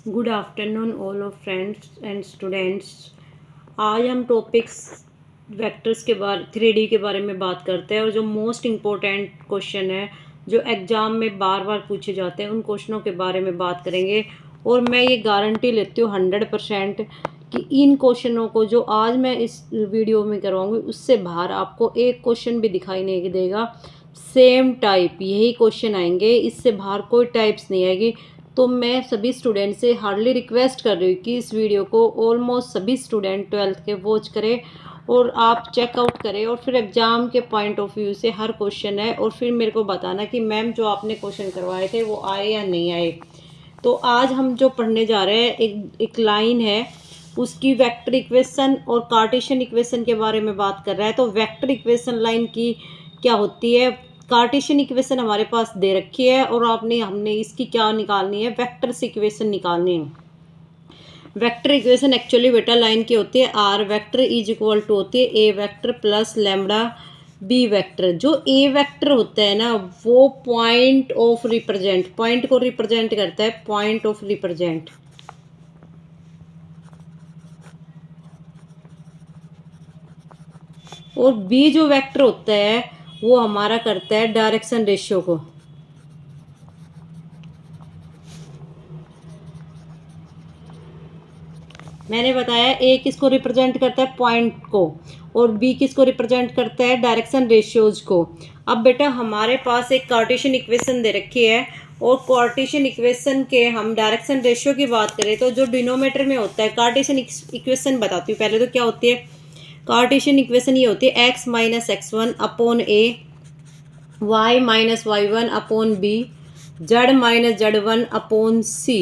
Good afternoon all of friends and students. आज हम topics vectors के बारे 3D के बारे में बात करते हैं और जो मोस्ट इम्पोर्टेंट क्वेश्चन है जो एग्ज़ाम में बार बार पूछे जाते हैं उन क्वेश्चनों के बारे में बात करेंगे। और मैं ये गारंटी लेती हूँ 100% कि इन क्वेश्चनों को जो आज मैं इस वीडियो में करवाऊँगी उससे बाहर आपको एक क्वेश्चन भी दिखाई नहीं देगा। सेम टाइप यही क्वेश्चन आएंगे, इससे बाहर कोई टाइप्स नहीं आएगी। तो मैं सभी स्टूडेंट से हार्डली रिक्वेस्ट कर रही हूँ कि इस वीडियो को ऑलमोस्ट सभी स्टूडेंट 12th के वॉच करें और आप चेकआउट करें और फिर एग्ज़ाम के पॉइंट ऑफ व्यू से हर क्वेश्चन है और फिर मेरे को बताना कि मैम जो आपने क्वेश्चन करवाए थे वो आए या नहीं आए। तो आज हम जो पढ़ने जा रहे हैं एक लाइन है, उसकी वेक्टर इक्वेशन और कार्टेशियन इक्वेशन के बारे में बात कर रहा है। तो वेक्टर इक्वेशन लाइन की क्या होती है, कार्टेशियन इक्वेशन हमारे पास दे रखी है और हमने इसकी क्या निकालनी है, वेक्टर्स इक्वेशन निकालनी है। वेक्टर इक्वेशन एक्चुअली बेटा लाइन की होती है R vector is equal to होती है A vector plus lambda B vector. जो ए वेक्टर होता है ना वो पॉइंट ऑफ रिप्रेजेंट, पॉइंट को रिप्रेजेंट करता है, पॉइंट ऑफ रिप्रेजेंट। और बी जो वेक्टर होता है वो हमारा करता है डायरेक्शन रेशियो को। मैंने बताया ए किसको रिप्रेजेंट करता है, पॉइंट को, और बी किसको रिप्रेजेंट करता है, डायरेक्शन रेशियोज को। अब बेटा हमारे पास एक कार्टेशियन इक्वेशन दे रखी है और कार्टेशियन इक्वेशन के हम डायरेक्शन रेशियो की बात करें तो जो डिनोमिनेटर में होता है, कार्टेशियन इक्वेशन बताती हूँ पहले तो क्या होती है। कार्टेशियन इक्वेशन ये होती है x minus X one upon A, y minus Y one upon B, Z minus Z one upon C.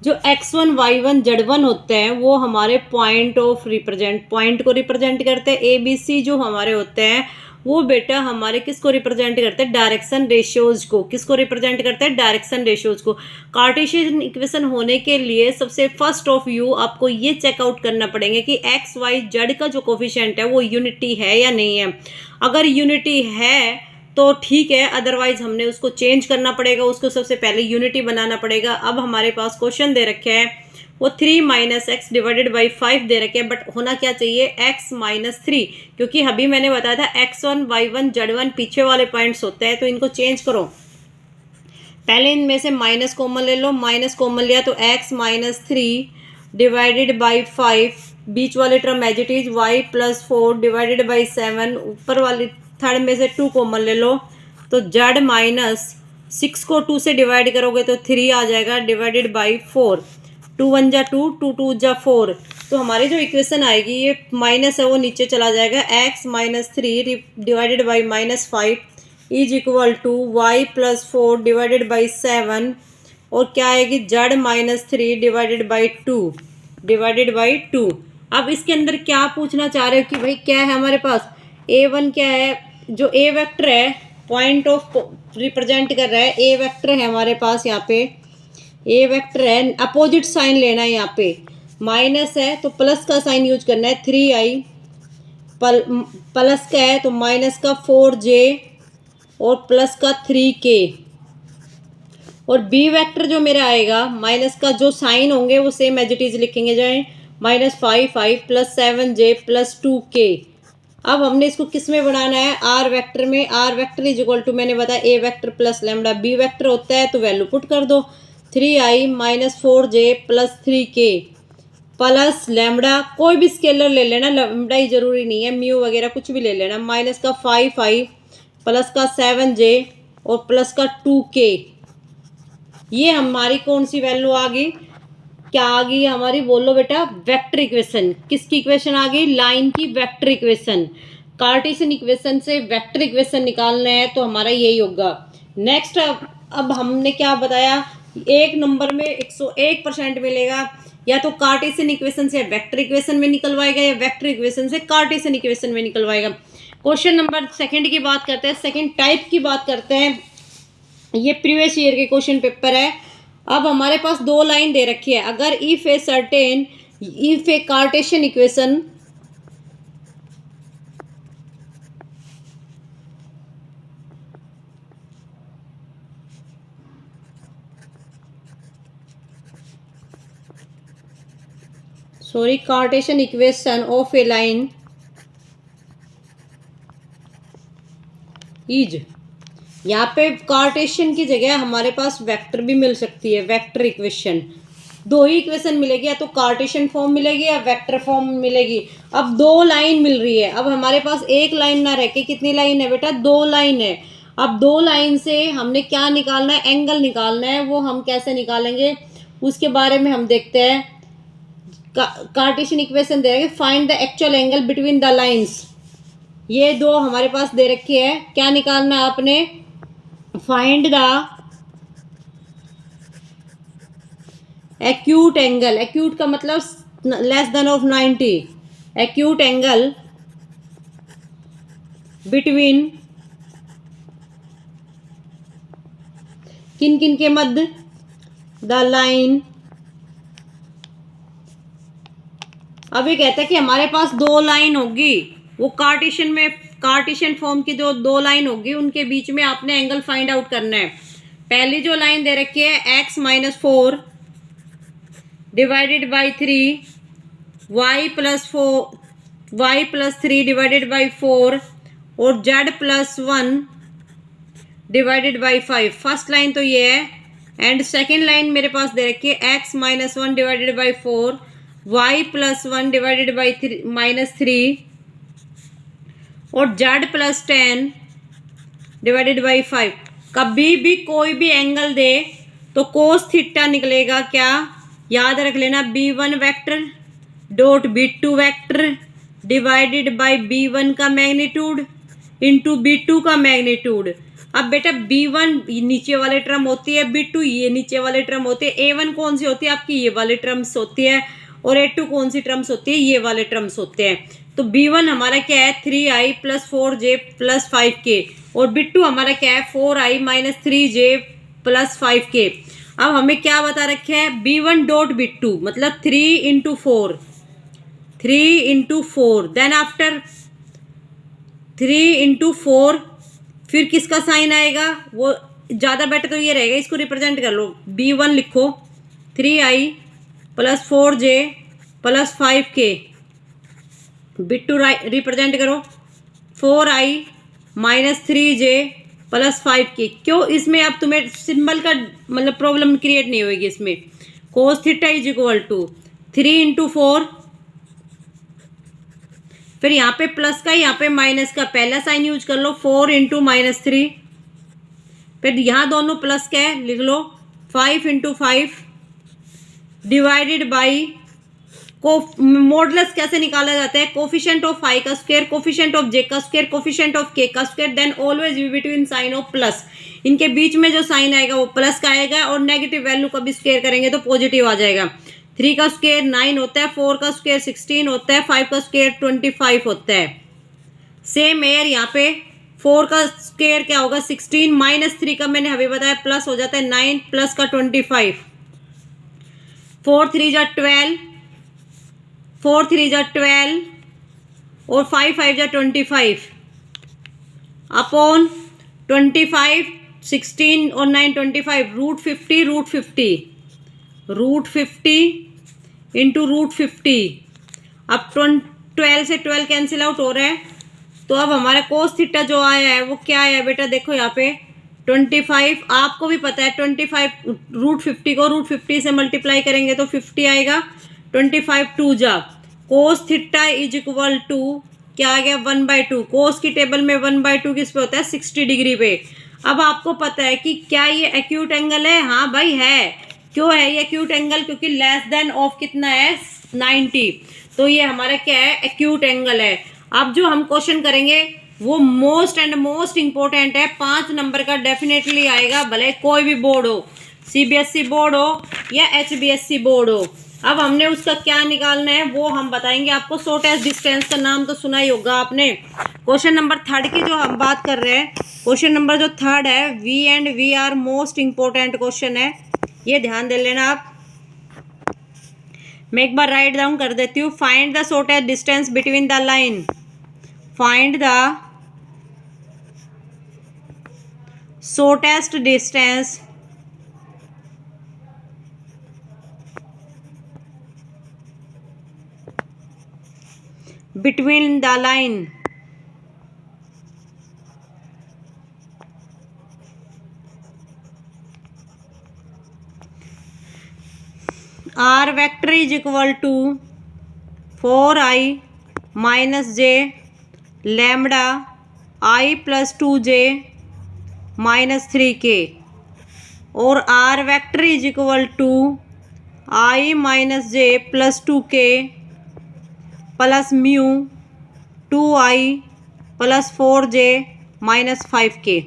जो x1 y1 z1 होते हैं वो हमारे पॉइंट ऑफ रिप्रेजेंट, पॉइंट को रिप्रेजेंट करते हैं। ए बी सी जो हमारे होते हैं वो बेटा हमारे किसको रिप्रेजेंट करते हैं, डायरेक्शन रेशियोज को। किसको रिप्रेजेंट करते हैं, डायरेक्शन रेशियोज को। कार्टेशियन इक्वेशन होने के लिए सबसे फर्स्ट ऑफ व्यू आपको ये चेकआउट करना पड़ेगा कि एक्स वाई जेड का जो कोफिशिएंट है वो यूनिटी है या नहीं है। अगर यूनिटी है तो ठीक है, अदरवाइज हमने उसको चेंज करना पड़ेगा, उसको सबसे पहले यूनिटी बनाना पड़ेगा। अब हमारे पास क्वेश्चन दे रखे हैं वो 3 माइनस एक्स डिवाइडेड बाई 5 दे रखे हैं, बट होना क्या चाहिए x माइनस 3, क्योंकि अभी मैंने बताया था x1 y1 z1 पीछे वाले पॉइंट्स होते हैं तो इनको चेंज करो। पहले इनमें से माइनस कॉमन ले लो, माइनस कॉमन लिया तो x माइनस 3 डिवाइडेड बाई 5, बीच वाले term as it is y plus 4 divided by 7, ऊपर वाली थर्ड में से 2 कॉमन ले लो तो z माइनस 6 को 2 से डिवाइड करोगे तो 3 आ जाएगा डिवाइडेड बाई 4। 2 1 जा 2, 2 2 जा 4। तो हमारी जो इक्वेशन आएगी ये माइनस है वो नीचे चला जाएगा, x minus 3 divided by minus 5 is equal to Y plus 4 divided by 7, और क्या आएगी z minus 3 divided by 2 divided by 2। अब इसके अंदर क्या पूछना चाह रहे हो कि भाई क्या है हमारे पास, a1 क्या है, जो a वेक्टर है पॉइंट ऑफ रिप्रेजेंट कर रहा है, a वेक्टर है हमारे पास, यहाँ पे a वेक्टर है, अपोजिट साइन लेना है, यहाँ पे माइनस है तो प्लस का साइन यूज करना है, 3i प्लस का है तो माइनस का 4j और प्लस का 3k। और बी वेक्टर जो मेरा आएगा माइनस का जो साइन होंगे वो सेम एज इट इज लिखेंगे जाए, minus 5i plus 7j plus 2k। अब हमने इसको किस में बनाना है, आर वेक्टर में। R vector is equal to मैंने बताया A vector plus lambda B vector होता है तो वैल्यू पुट कर दो, 3i minus 4j plus 3k plus lambda, कोई भी स्केलर ले लेना, लैम्बडा ही जरूरी नहीं है, म्यू वगैरह कुछ भी ले लेना, माइनस का 5i प्लस का 7j और प्लस का 2k। ये हमारी कौन सी वैल्यू आ गई, क्या आ गई हमारी, बोलो बेटा, वेक्टर इक्वेशन। किसकी इक्वेशन आ गई, लाइन की वेक्टर इक्वेशन। कार्टेशियन इक्वेशन से वेक्टर इक्वेशन निकालना है तो हमारा यही होगा। नेक्स्ट अब हमने क्या बताया, एक नंबर में 101% मिलेगा, या तो कार्टेशियन इक्वेशन से वेक्टर इक्वेशन में निकलवाएगा या वेक्टर इक्वेशन से कार्टेशियन इक्वेशन में निकलवाएगा। क्वेश्चन नंबर सेकंड की बात करते हैं, सेकंड टाइप की बात करते हैं। ये प्रीवियस ईयर के क्वेश्चन पेपर है। अब हमारे पास दो लाइन दे रखी है, अगर if a certain, if A Cartesian equation, sorry, Cartesian equation of A line is, यहाँ पे कार्टेशियन की जगह हमारे पास वेक्टर भी मिल सकती है, वेक्टर इक्वेशन। दो ही इक्वेशन मिलेगी, या तो कार्टेशियन फॉर्म मिलेगी या वेक्टर फॉर्म मिलेगी। अब दो लाइन मिल रही है, अब हमारे पास एक लाइन ना रह के कितनी लाइन है बेटा, दो लाइन है। अब दो लाइन से हमने क्या निकालना है, एंगल निकालना है। वो हम कैसे निकालेंगे उसके बारे में हम देखते हैं। कार्टेशियन इक्वेशन दे रखे, find the actual angle between the lines. ये दो हमारे पास दे रखी है, क्या निकालना है आपने, find the acute angle. Acute का मतलब less than of 90। Acute angle between किन किन के मध्य, द लाइन। अब ये कहता है कि हमारे पास दो लाइन होगी, वो कार्टेशियन में, कार्टेशियन फॉर्म की जो दो लाइन होगी उनके बीच में आपने एंगल फाइंड आउट करना है। पहली जो लाइन दे रखी है x-4 divided by 3, y+3 divided by 4 और z+1 divided by 5। First line तो ये है, एंड सेकेंड लाइन मेरे पास दे रखी है x-1 divided by 4, y+1 divided by -3 और z+10 डिवाइडेड बाई 5। कभी भी कोई भी एंगल दे तो कोस थीटा निकलेगा, क्या याद रख लेना, b1 vector dot b2 vector divided by b1 का मैग्नीट्यूड इंटू b2 का मैग्नीट्यूड। अब बेटा b1 नीचे वाले टर्म होती है, b2 ये नीचे वाले टर्म होते हैं, a1 कौन सी होती है आपकी, ये वाले टर्म्स होती है, और a2 कौन सी टर्म्स होती है, ये वाले टर्म्स होते हैं। तो b1 हमारा क्या है, 3i + 4j + 5k, और b2 हमारा क्या है, 4i - 3j + 5k। अब हमें क्या बता रखे है, b1 डॉट b2 मतलब 3 × 4, 3 × 4, देन आफ्टर 3 × 4 फिर किसका साइन आएगा, वो ज़्यादा बेटर तो ये रहेगा, इसको रिप्रेजेंट कर लो, b1 लिखो 3i + 4j + 5k, b2 represent करो 4i - 3j + 5k। क्यों, इसमें अब तुम्हें सिंबल का मतलब प्रॉब्लम क्रिएट नहीं होगी इसमें। cos थीटा = 3 × 4, फिर यहाँ पे प्लस का यहाँ पे माइनस का पहला साइन यूज कर लो, 4 × -3, फिर यहाँ दोनों प्लस का है लिख लो 5 × 5 डिवाइडेड बाई को मॉडुलस कैसे निकाला जाता है, कोफिशिएंट ऑफ फाई का स्क्वायर, कोफिशिएंट ऑफ जे का स्क्वायर, कोफिशिएंट ऑफ के का square, then always be between sign of plus. इनके बीच में जो साइन आएगा वो प्लस का आएगा, और नेगेटिव वैल्यू का भी स्क्वायर करेंगे तो पॉजिटिव आ जाएगा। 3 का स्क्वायर 9 होता है, 4 का स्क्वायर 16 होता है, 5 का स्क्वायर 25 होता है। सेम एयर यहाँ पे 4 का स्क्वायर क्या होगा 16 - 3 का मैंने अभी बताया प्लस हो जाता है 9 प्लस का 25, 4 3 जा 12, 4 3 जा 12 और 5 5 जा 25 अपॉन 25, 16 और 9 25, √50 इंटू √50। अब 12 से 12 कैंसिल आउट हो रहा है, तो अब हमारा कोस थीटा जो आया है वो क्या आया बेटा, देखो यहाँ पे 25, आपको भी पता है 25 √50 को √50 से मल्टीप्लाई करेंगे तो 50 आएगा, 25 2 जा, कोस थीटा = क्या आ गया 1/2। कोस की टेबल में 1/2 किस पे होता है, 60 डिग्री पे। अब आपको पता है कि क्या ये एक्यूट एंगल है, हाँ भाई है। क्यों है ये एक्यूट एंगल, क्योंकि लेस देन ऑफ कितना है 90, तो ये हमारा क्या है एक्यूट एंगल है। अब जो हम क्वेश्चन करेंगे वो मोस्ट इंपॉर्टेंट है, 5 नंबर का डेफिनेटली आएगा, भले कोई भी बोर्ड हो, CBSE बोर्ड हो या HBSE बोर्ड हो। अब हमने उसका क्या निकालना है वो हम बताएंगे आपको। शॉर्टेस्ट डिस्टेंस का नाम तो सुना ही होगा आपने। क्वेश्चन नंबर 3 की जो हम बात कर रहे हैं, क्वेश्चन नंबर जो 3 है, V and V are most important question है, ये ध्यान दे लेना आप। मैं एक बार राइट डाउन कर देती हूँ। Find the shortest distance between the line, find the shortest distance between the line r vector is equal to 4i minus j lambda I plus 2j minus 3k और r vector is equal to I minus j plus 2k plus mu 2i plus 4j minus 5k।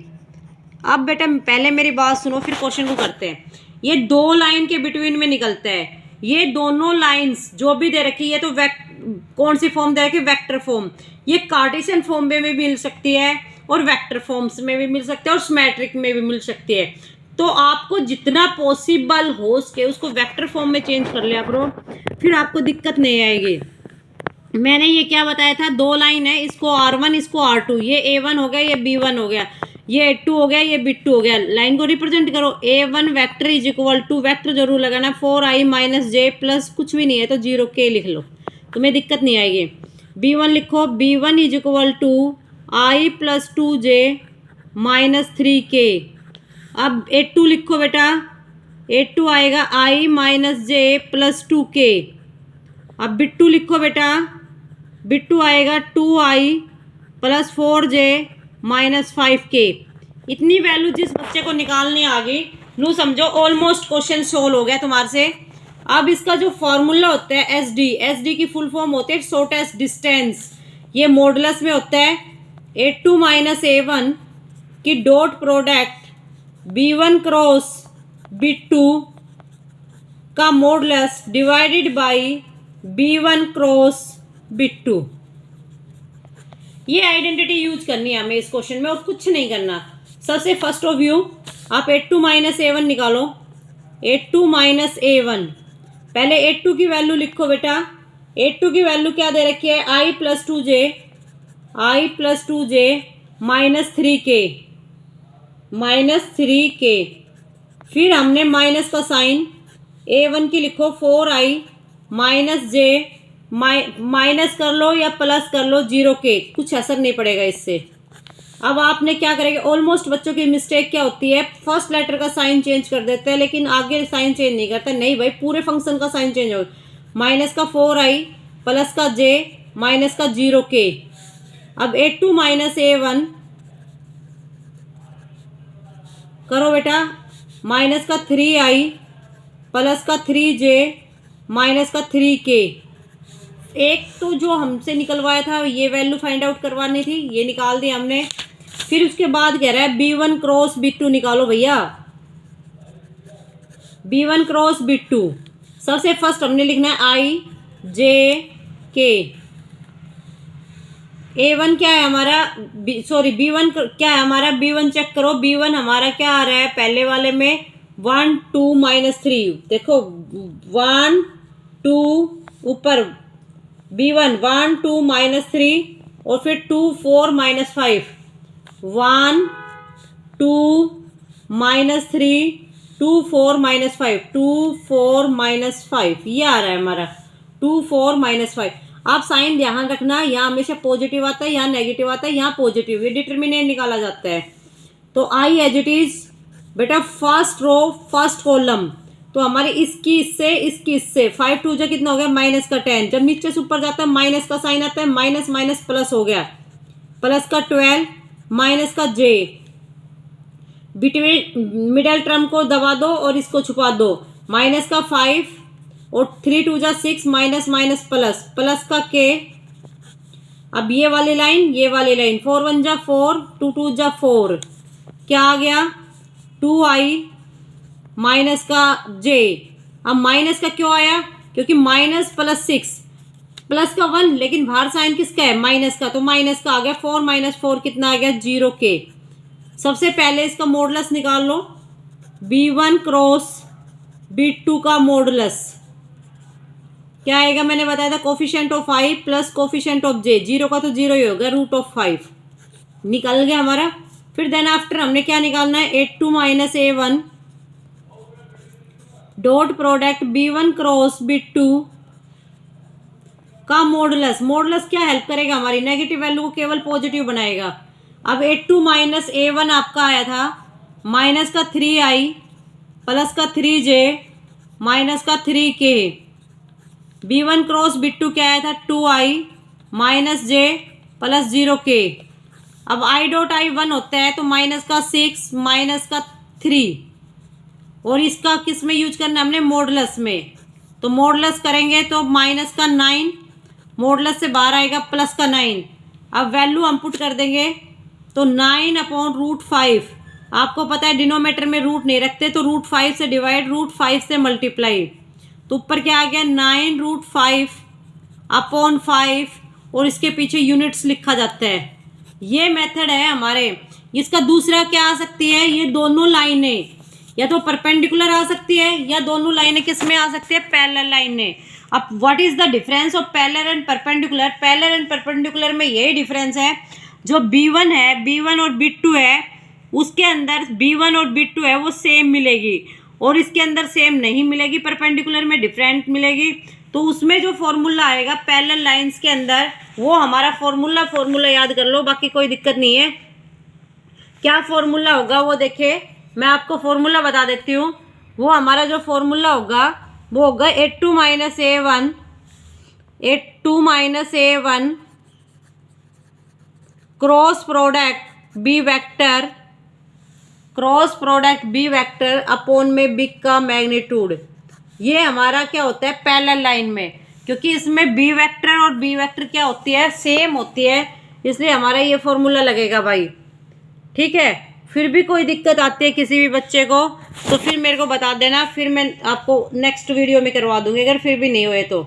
अब बेटा पहले मेरी बात सुनो, फिर question को करते हैं। ये दो लाइन के बिटवीन में निकलता है। ये दोनों लाइंस जो भी दे रखी है तो कौन सी फॉर्म दे रखी है? Vector form. ये कार्टेशियन फॉर्म में भी मिल सकती है और वेक्टर फॉर्म्स में भी मिल सकती है और सिमेट्रिक में भी मिल सकती है। तो आपको जितना पॉसिबल हो सके उसको वेक्टर फॉर्म में चेंज कर लिया करो, फिर आपको दिक्कत नहीं आएगी। मैंने ये क्या बताया था, दो लाइन है, इसको R1 इसको R2, ये A1 हो गया, ये B1 हो गया, ये A2 हो गया, ये B2 हो गया। लाइन को रिप्रेजेंट करो। A1 vector is equal to, vector जरूर लगाना, 4i माइनस j प्लस कुछ भी नहीं है तो 0k लिख लो, तुम्हें दिक्कत नहीं आएगी। B1 लिखो, B1 is equal to i plus 2j minus 3k। अब A2 लिखो बेटा, A2 आएगा i minus j plus 2k। अब B2 लिखो बेटा, B2 आएगा 2i plus 4j minus 5k। इतनी वैल्यू जिस बच्चे को निकालनी आ गई, नू समझो ऑलमोस्ट क्वेश्चन सोल्व हो गया तुम्हारे से। अब इसका जो फॉर्मूला होता है एस डी की फुल फॉर्म होती है शॉर्टेस्ट डिस्टेंस। ये मॉडुलस में होता है A2 माइनस A1 की dot product B1 cross B2 का modulus divided by B1 cross B2। ये आइडेंटिटी यूज करनी है हमें इस क्वेश्चन में और कुछ नहीं करना। सबसे फर्स्ट ऑफ व्यू आप A2 माइनस A1 निकालो। A2 माइनस A1, पहले A2 की वैल्यू लिखो बेटा। A2 की वैल्यू क्या दे रखी है? i plus 2j minus 3k। फिर हमने माइनस का साइन, A1 की लिखो 4i माइनस j, माइनस कर लो या प्लस कर लो 0k, कुछ असर नहीं पड़ेगा इससे। अब आपने क्या करेंगे, ऑलमोस्ट बच्चों की मिस्टेक क्या होती है, फर्स्ट लेटर का साइन चेंज कर देते हैं लेकिन आगे साइन चेंज नहीं करते। नहीं भाई, पूरे फंक्शन का साइन चेंज हो। माइनस का 4i प्लस का j माइनस का 0k। अब A2 माइनस A1 करो बेटा, माइनस का 3i प्लस का 3j माइनस का 3k। एक तो जो हमसे निकलवाया था ये वैल्यू फाइंड आउट करवानी थी, ये निकाल दी हमने। फिर उसके बाद कह रहा है B1 क्रॉस B2 निकालो भैया। B1 क्रॉस B2 सबसे फर्स्ट हमने लिखना है I J K। A1 क्या है हमारा, B1 क्या है हमारा, B1 चेक करो। B1 हमारा क्या आ रहा है पहले वाले में, 1 2 माइनस 3। देखो 1 2 ऊपर B1 1 2 माइनस 3 और फिर 2 4 माइनस 5, 1 2 माइनस 3 2 4 माइनस 5, 2 4 माइनस 5, ये आ रहा है हमारा 2 4 माइनस 5। आप साइन ध्यान रखना, यहाँ हमेशा पॉजिटिव आता है, यहाँ नेगेटिव आता है, यहाँ पॉजिटिव, ये डिटर्मिनेंट निकाला जाता है। तो आई एज इट इज बेटा, फर्स्ट रो फर्स्ट कॉलम, तो हमारी इसकी इससे 5 2 जो कितना हो गया, माइनस का 10। जब नीचे से ऊपर जाता है माइनस का साइन आता है, माइनस माइनस प्लस हो गया, प्लस का 12 माइनस का j। बिटवीन मिडल टर्म को दबा दो और इसको छुपा दो, माइनस का 5 और 3 2 जा 6 माइनस माइनस प्लस, प्लस का k। अब ये वाली लाइन 4 1 जा 4 2 2 जा 4, क्या आ गया 2i माइनस का j। अब माइनस का क्यों आया, क्योंकि माइनस प्लस 6 प्लस का 1, लेकिन बाहर साइन किसका है, माइनस का, तो माइनस का आ गया। 4 माइनस 4 कितना आ गया, 0k। सबसे पहले इसका मॉडुलस निकाल लो, B1 क्रॉस B2 का मॉडुलस क्या आएगा, मैंने बताया था coefficient of i plus coefficient of j। 0 का तो 0 ही होगा, √5 निकल गया हमारा। फिर देन आफ्टर हमने क्या निकालना है, A2 minus A1 dot product B1 cross B2 का मॉडुलस। मॉडुलस क्या हेल्प करेगा हमारी, नेगेटिव वैल्यू को केवल पॉजिटिव बनाएगा। अब A2 माइनस A1 आपका आया था माइनस का 3i प्लस का 3j माइनस का 3k। B1 क्रॉस B2 क्या आया था 2i minus j plus 0k। अब i डॉट i 1 होता है तो माइनस का 6 माइनस का 3, और इसका किस में यूज करना है हमने, मॉडुलस में। तो मॉडुलस करेंगे तो माइनस का 9, मॉडुलस से बाहर आएगा प्लस का 9। अब वैल्यू हम पुट कर देंगे तो 9/√5। आपको पता है डिनोमीटर में रूट नहीं रखते तो √5 से डिवाइड, √5 से मल्टीप्लाई। तो ऊपर क्या आ गया 9√5/5, और इसके पीछे यूनिट्स लिखा जाता है। ये मेथड है हमारे। इसका दूसरा क्या आ सकती है, ये दोनों लाइनें या तो परपेंडिकुलर आ सकती है या दोनों लाइनें किस में आ सकती है, पैरेलल लाइनें। अब what is the difference of parallel and perpendicular. Parallel and perpendicular में यही डिफरेंस है, जो B1 है, B1 और B2 है, उसके अंदर B1 और B2 है वो सेम मिलेगी, और इसके अंदर सेम नहीं मिलेगी, परपेंडिकुलर में डिफरेंट मिलेगी। तो उसमें जो फॉर्मूला आएगा पैरेलल लाइंस के अंदर, वो हमारा फॉर्मूला याद कर लो, बाकी कोई दिक्कत नहीं है। क्या फॉर्मूला होगा वो देखिए, मैं आपको फॉर्मूला बता देती हूँ। वो हमारा जो फॉर्मूला होगा वो होगा A2 minus A1 cross product B vector upon में बिग का मैग्नीट्यूड। ये हमारा क्या होता है पैरेलल लाइन में, क्योंकि इसमें बी वेक्टर और बी वेक्टर क्या होती है, सेम होती है, इसलिए हमारा ये फॉर्मूला लगेगा भाई। ठीक है, फिर भी कोई दिक्कत आती है किसी भी बच्चे को तो फिर मेरे को बता देना, फिर मैं आपको नेक्स्ट वीडियो में करवा दूंगी अगर फिर भी नहीं हुए तो।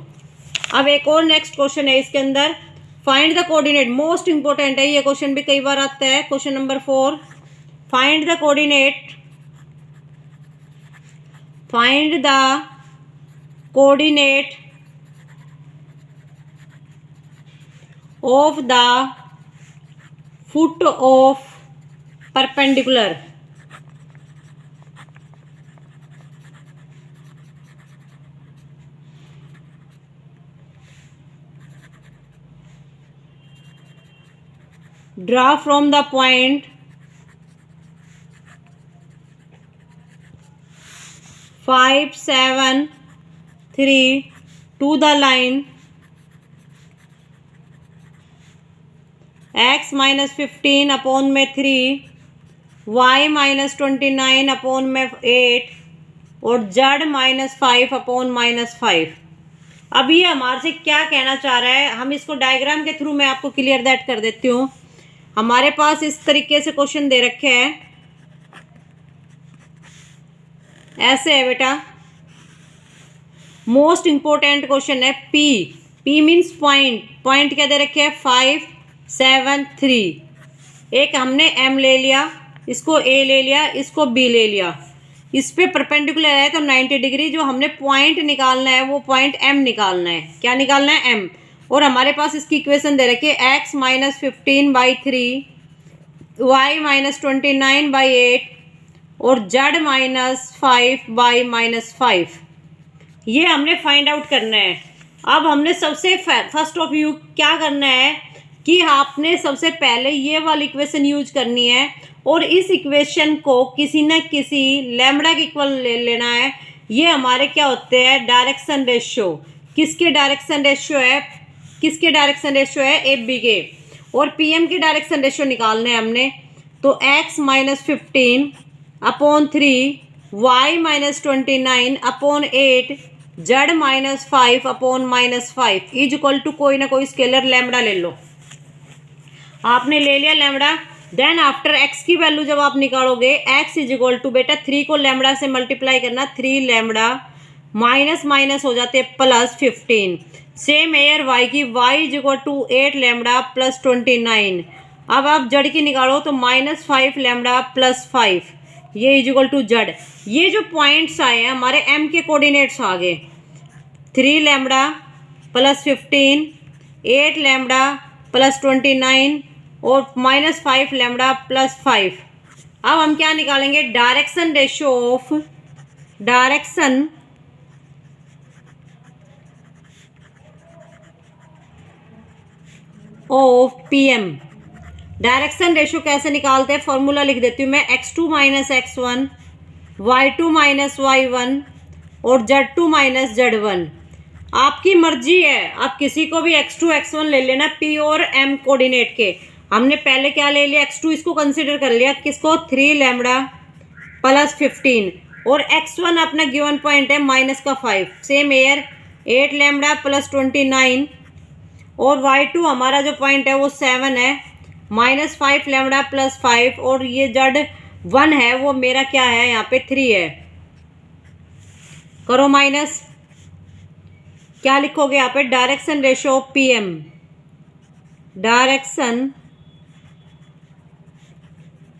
अब एक और नेक्स्ट क्वेश्चन है इसके अंदर, find the coordinate. Most important है ये क्वेश्चन, भी कई बार आता है। Question number 4, find the coordinate of the foot of perpendicular. Draw from the point 5, 7, 3 to the line x minus 15 upon में 3, y माइनस 29 अपॉन में 8 और z माइनस 5 अपॉन माइनस 5। अब ये हमारे से क्या कहना चाह रहा है, हम इसको डायग्राम के थ्रू मैं आपको क्लियर दैट कर देती हूँ। हमारे पास इस तरीके से क्वेश्चन दे रखे हैं, ऐसे है बेटा। मोस्ट इंपॉर्टेंट क्वेश्चन है पी मीन्स पॉइंट क्या दे रखे हैं 5, 7, 3। एक हमने m ले लिया, इसको a ले लिया, इसको b ले लिया। इस पे परपेंडिकुलर है तो 90 डिग्री। जो हमने पॉइंट निकालना है वो पॉइंट m निकालना है। क्या निकालना है, m। और हमारे पास इसकी इक्वेशन दे रखी है x माइनस 15/3, y माइनस 29/8 और z माइनस 5/-5। ये हमने फाइंड आउट करना है। अब हमने सबसे फर्स्ट ऑफ यू क्या करना है कि आपने सबसे पहले ये वाली इक्वेशन यूज करनी है, और इस इक्वेशन को किसी न किसी लैम्बडा के इक्वल ले लेना है। ये हमारे क्या होते हैं, डायरेक्शन रेशियो। किसके डायरेक्शन रेशियो है, ए बी के। और पी एम की डायरेक्शन रेशियो निकालने हैं हमने। तो x minus 15 upon 3, y minus 29 upon 8, z minus 5 upon minus 5 is equal to कोई ना कोई स्केलर लैम्बडा ले लो। आपने ले लिया लैम्बडा। देन आफ्टर x की वैल्यू जब आप निकालोगे, x इज इक्वल टू बेटा 3 को लैम्बडा से मल्टीप्लाई करना, 3 लैम्बडा माइनस माइनस हो जाते प्लस 15। सेम एयर y की, y is equal to 8 lambda plus 29। अब आप जड़ की निकालो तो माइनस 5 लैम्बडा प्लस 5, ये इज इक्वल टू जड़। ये जो पॉइंट्स आए हैं हमारे m के कोऑर्डिनेट्स आ गए, 3 लैम्बडा प्लस 15, 8 लैम्बडा प्लस 29 और माइनस 5 लैम्बडा प्लस 5। अब हम क्या निकालेंगे, direction ratio of of P M. Direction ratio कैसे निकालते हैं, फॉर्मूला लिख देती हूँ मैं, x2 minus x1, y2 minus y1 और z2 माइनस z1। आपकी मर्जी है, आप किसी को भी x2 x1 ले लेना p और m कोऑर्डिनेट के। हमने पहले क्या ले लिया, x2 इसको कंसीडर कर लिया, किसको, 3 लैम्बडा प्लस 15 और x1 अपना गिवन पॉइंट है माइनस का 5, सेम एयर 8 लैम्बडा प्लस 29 और y2 हमारा जो पॉइंट है वो 7 है, माइनस 5 लैम्बडा प्लस 5 और ये z1 है वो मेरा क्या है, यहाँ पे 3 है। करो माइनस, क्या लिखोगे यहाँ पे, direction ratio of P M, direction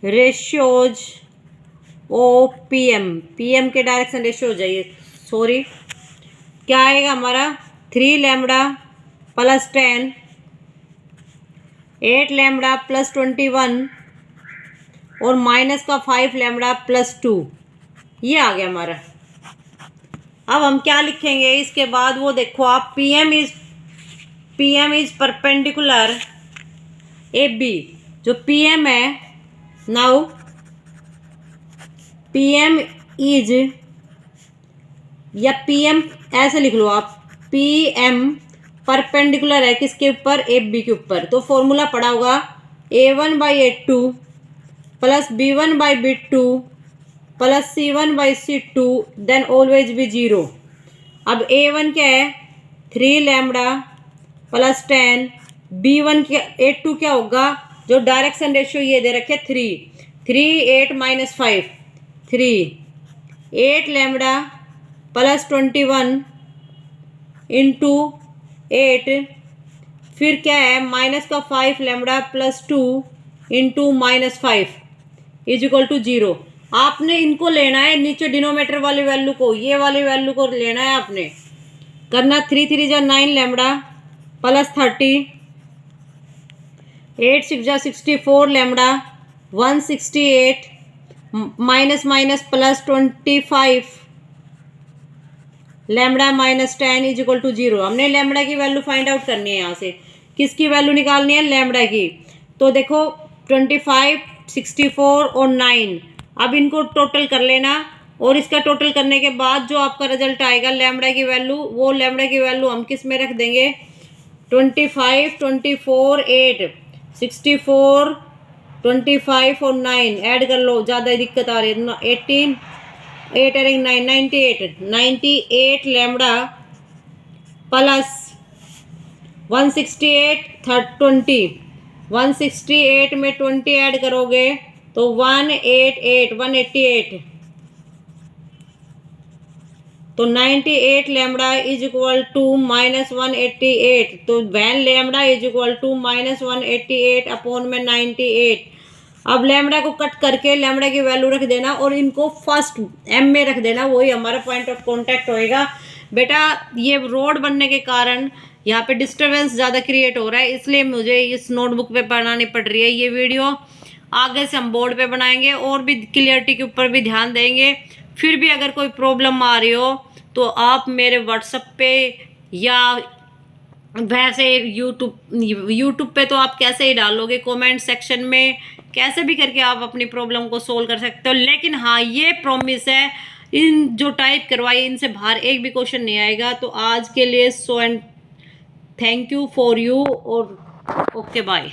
ratios of P M के डायरेक्शन रेशियो हो जाइए, सॉरी क्या आएगा हमारा, 3 लैम्बडा प्लस 10, 8 लैम्बडा प्लस 21 और माइनस का 5 लैम्बडा प्लस 2, ये आ गया हमारा। अब हम क्या लिखेंगे इसके बाद, वो देखो आप, P M is perpendicular A B, जो पी एम है, नाउ पी एम इज, या पी एम ऐसे लिख लो आप, पी एम परपेंडिकुलर है किसके ऊपर, ए बी के ऊपर। तो फॉर्मूला पड़ा होगा A1 by A2 plus B1 by B2 plus C1 by C2 then always भी 0। अब A1 क्या है, 3 लैम्बडा प्लस 10, B1 क्या, A2 क्या होगा, जो डायरेक्शन रेशियो ये दे रखे 3 8 माइनस 5, 8 लैम्बडा प्लस 21 इंटू 8, फिर क्या है माइनस का 5 lambda plus 2 into minus 5 is equal to 0। आपने इनको लेना है, नीचे डिनोमीटर वाली वैल्यू को, ये वाली वैल्यू को लेना है आपने, करना 3 3 जा 9 लैम्बडा प्लस 30, 8 6 जा 64 lambda 168 minus minus plus 25 lambda minus 10 is equal to 0। हमने लैम्बडा की वैल्यू फाइंड आउट करनी है, यहाँ से किसकी वैल्यू निकालनी है, लैम्बडा की। तो देखो 25 64 और 9, अब इनको टोटल कर लेना और इसका टोटल करने के बाद जो आपका रिजल्ट आएगा लैम्बडा की वैल्यू, वो लैम्बडा की वैल्यू हम किस में रख देंगे, 25 24 8 64 25 और 9 ऐड कर लो, ज़्यादा दिक्कत आ रही है, 18 8 और 9 98 लैम्बडा प्लस 168 20, 168 में 20 ऐड करोगे तो 188 तो 98 lambda is equal to minus 188, तो when lambda is equal to minus 188 upon में 98। अब लैम्बडा को कट करके लैम्बडा की वैल्यू रख देना और इनको फर्स्ट एम में रख देना, वही हमारा पॉइंट ऑफ कांटेक्ट होएगा। बेटा ये रोड बनने के कारण यहाँ पे डिस्टरबेंस ज़्यादा क्रिएट हो रहा है, इसलिए मुझे इस नोटबुक पे बनानी पड़ रही है ये वीडियो। आगे से हम बोर्ड पे बनाएंगे और भी क्लियरिटी के ऊपर भी ध्यान देंगे। फिर भी अगर कोई प्रॉब्लम आ रही हो तो आप मेरे व्हाट्सएप पे या वैसे यूट्यूब पे तो आप कैसे ही डालोगे, कमेंट सेक्शन में कैसे भी करके आप अपनी प्रॉब्लम को सोल्व कर सकते हो। लेकिन हाँ ये प्रॉमिस है, इन जो टाइप करवाई इनसे बाहर एक भी क्वेश्चन नहीं आएगा। तो आज के लिए so and thank you for you और ओके बाय।